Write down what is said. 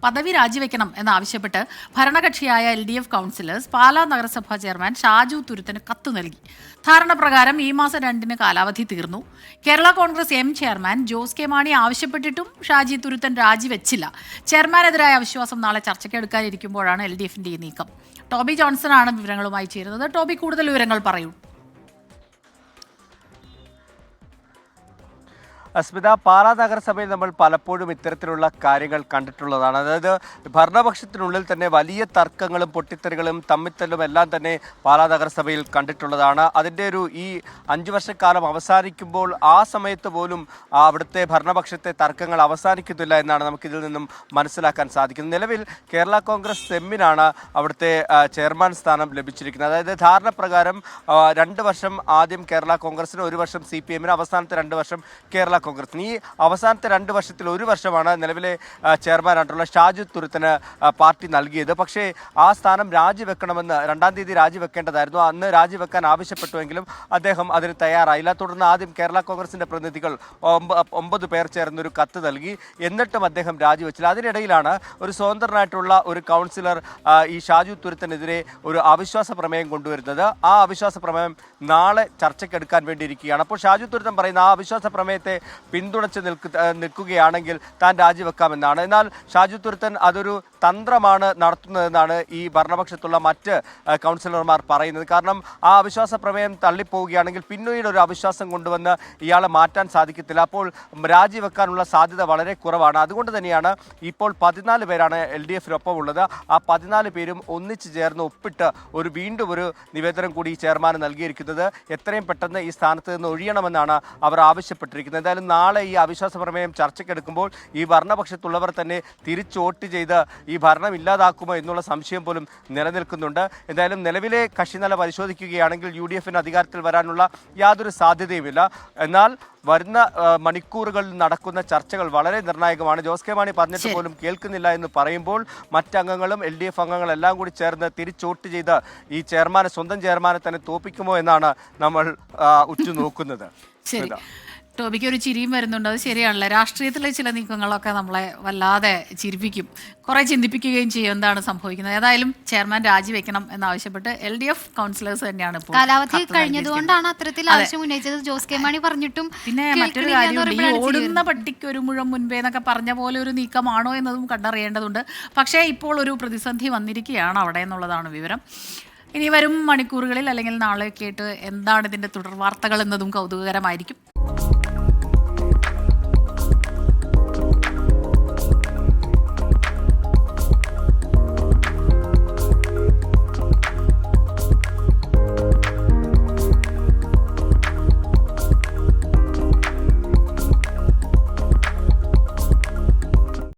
പദവി രാജിവെക്കണം എന്നാവശ്യപ്പെട്ട് ഭരണകക്ഷിയായ LDF കൗൺസിലേഴ്സ് പാലാ നഗരസഭാ ചെയർമാൻ ഷാജു തുരുത്തിന് കത്ത് നൽകി. ധാരണ പ്രകാരം ഈ മാസം 2-ന് കാലാവധി തീർന്നു. Kerala Congress M chairman Jose K Mani ആവശ്യപ്പെട്ടിട്ടും ഷാജി തുരുത്തൻ രാജിവെച്ചില്ല. ചെയർമാനെതിരായ അവിശ്വാസം നാളെ ചർച്ചയ്ക്കെടുക്കാനിരിക്കുമ്പോഴാണ് LDFന്റെ ഈ നീക്കം. ടോബി ജോൺസണാണ് വിവരങ്ങളുമായി ചേരുന്നത്. ടോബി, കൂടുതൽ വിവരങ്ങൾ പറയൂ. അസ്മിത, പാലാ നഗരസഭയിൽ നമ്മൾ പലപ്പോഴും ഇത്തരത്തിലുള്ള കാര്യങ്ങൾ കണ്ടിട്ടുള്ളതാണ്. അതായത് ഭരണപക്ഷത്തിനുള്ളിൽ തന്നെ വലിയ തർക്കങ്ങളും പൊട്ടിത്തെറികളും തമ്മിത്തല്ലും എല്ലാം തന്നെ പാലാ നഗരസഭയിൽ കണ്ടിട്ടുള്ളതാണ്. അതിൻ്റെ ഈ 5 വർഷക്കാലം അവസാനിക്കുമ്പോൾ ആ സമയത്ത് പോലും അവിടുത്തെ ഭരണപക്ഷത്തെ തർക്കങ്ങൾ അവസാനിക്കുന്നില്ല എന്നാണ് നമുക്കിതിൽ നിന്നും മനസ്സിലാക്കാൻ സാധിക്കുന്നത്. നിലവിൽ കേരള കോൺഗ്രസ് എമ്മിനാണ് അവിടുത്തെ ചെയർമാൻ സ്ഥാനം ലഭിച്ചിരിക്കുന്നത്. അതായത് ധാരണ പ്രകാരം 2 വർഷം ആദ്യം കേരള കോൺഗ്രസിന്, 1 വർഷം CPM, അവസാനത്തെ 2 വർഷം കേരള കോൺഗ്രസിന്. ഈ അവസാനത്തെ 2 വർഷത്തിൽ 1 വർഷമാണ് നിലവിലെ ചെയർമാനായിട്ടുള്ള ഷാജു തുരുത്തിന് പാർട്ടി നൽകിയത്. പക്ഷേ ആ സ്ഥാനം രാജിവെക്കണമെന്ന് 2-ാം തീയതി രാജിവെക്കേണ്ടതായിരുന്നു. അന്ന് രാജിവെക്കാൻ ആവശ്യപ്പെട്ടുവെങ്കിലും അദ്ദേഹം അതിന് തയ്യാറായില്ല. തുടർന്ന് ആദ്യം കേരള കോൺഗ്രസിന്റെ പ്രതിനിധികൾ 9 പേർ ചേർന്നൊരു കത്ത് നൽകി. എന്നിട്ടും അദ്ദേഹം രാജിവെച്ചില്ല. അതിനിടയിലാണ് ഒരു സ്വതന്ത്രനായിട്ടുള്ള ഒരു കൗൺസിലർ ഈ ഷാജു തുരുത്തിനെതിരെ ഒരു അവിശ്വാസ പ്രമേയം കൊണ്ടുവരുന്നത്. ആ അവിശ്വാസ പ്രമേയം നാളെ ചർച്ചയ്ക്കെടുക്കാൻ വേണ്ടിയിരിക്കുകയാണ്. അപ്പോൾ ഷാജു തുരുത്തൻ പറയുന്ന ആ അവിശ്വാസ പ്രമേയത്തെ പിന്തുണച്ച് നിൽക്കുകയാണെങ്കിൽ താൻ രാജിവെക്കാമെന്നാണ്. എന്നാൽ ഷാജു തുരുത്തൻ അതൊരു തന്ത്രമാണ് നടത്തുന്നതെന്നാണ് ഈ ഭരണപക്ഷത്തുള്ള മറ്റ് കൗൺസിലർമാർ പറയുന്നത്. കാരണം ആ അവിശ്വാസ പ്രമേയം തള്ളിപ്പോവുകയാണെങ്കിൽ പിന്നീട് ഒരു അവിശ്വാസം കൊണ്ടുവന്ന് ഇയാളെ മാറ്റാൻ സാധിക്കത്തില്ല. അപ്പോൾ രാജിവെക്കാനുള്ള സാധ്യത വളരെ കുറവാണ്. അതുകൊണ്ട് തന്നെയാണ് ഇപ്പോൾ 14 പേരാണ് LDFനൊപ്പം ഉള്ളത്. ആ 14 പേരും ഒന്നിച്ചു ചേർന്ന് ഒപ്പിട്ട് വീണ്ടും ഒരു നിവേദനം കൂടി ഈ ചെയർമാന് നൽകിയിരിക്കുന്നത്. എത്രയും പെട്ടെന്ന് ഈ സ്ഥാനത്ത് നിന്ന് ഒഴിയണമെന്നാണ് അവർ ആവശ്യപ്പെട്ടിരിക്കുന്നത്. എന്തായാലും നാളെ ഈ അവിശ്വാസ പ്രമേയം ചർച്ചയ്ക്കെടുക്കുമ്പോൾ ഈ ഭരണപക്ഷത്തുള്ളവർ തന്നെ തിരിച്ച് വോട്ട് ചെയ്ത് ഈ ഭരണം ഇല്ലാതാക്കുമോ എന്നുള്ള സംശയം പോലും നിലനിൽക്കുന്നുണ്ട്. എന്തായാലും നിലവിലെ കക്ഷിനില പരിശോധിക്കുകയാണെങ്കിൽ UDFന് അധികാരത്തിൽ വരാനുള്ള യാതൊരു സാധ്യതയുമില്ല. എന്നാൽ വരുന്ന മണിക്കൂറുകളിൽ നടക്കുന്ന ചർച്ചകൾ വളരെ നിർണായകമാണ്. ജോസ് കെ മാണി പറഞ്ഞിട്ട് പോലും കേൾക്കുന്നില്ല എന്ന് പറയുമ്പോൾ മറ്റംഗങ്ങളും LDF അംഗങ്ങളെല്ലാം കൂടി ചേർന്ന് തിരിച്ചോട്ട് ചെയ്ത് ഈ ചെയർമാനെ, സ്വന്തം ചെയർമാനെ തന്നെ തോപ്പിക്കുമോ എന്നാണ് നമ്മൾ ഉറ്റുനോക്കുന്നത്. ടോബിക്ക് ഒരു ചിരിയും വരുന്നുണ്ട്. അത് ശരിയാണല്ലോ. രാഷ്ട്രീയത്തിലെ ചില നീക്കങ്ങളൊക്കെ നമ്മളെ വല്ലാതെ ചിരിപ്പിക്കും, കുറെ ചിന്തിപ്പിക്കുകയും ചെയ്യും എന്താണ് സംഭവിക്കുന്നത്. ഏതായാലും ചെയർമാൻ രാജിവെക്കണം എന്നാവശ്യപ്പെട്ട് LDF കൗൺസിലേഴ്സ് തന്നെയാണ് ഇപ്പോൾ കാലാവധി കഴിഞ്ഞതുകൊണ്ടാണ് അത്തരത്തിൽ ആവശ്യം ഉന്നയിച്ചത്. ജോസ് കെ മാണി പറഞ്ഞിട്ടും പിന്നെ മറ്റൊരു കാര്യമുണ്ട്, ഈ ഓടുന്ന പട്ടിക്ക് ഒരു മുഴം മുൻപേ എന്നൊക്കെ പറഞ്ഞ പോലെ ഒരു നീക്കമാണോ എന്നതും കണ്ടറിയേണ്ടതുണ്ട്. പക്ഷേ ഇപ്പോൾ ഒരു പ്രതിസന്ധി വന്നിരിക്കുകയാണ് അവിടെ എന്നുള്ളതാണ് വിവരം. ഇനി വരും മണിക്കൂറുകളിൽ അല്ലെങ്കിൽ നാളെയൊക്കെ ആയിട്ട് എന്താണ് ഇതിൻ്റെ തുടർ വാർത്തകൾ എന്നതും കൗതുകകരമായിരിക്കും.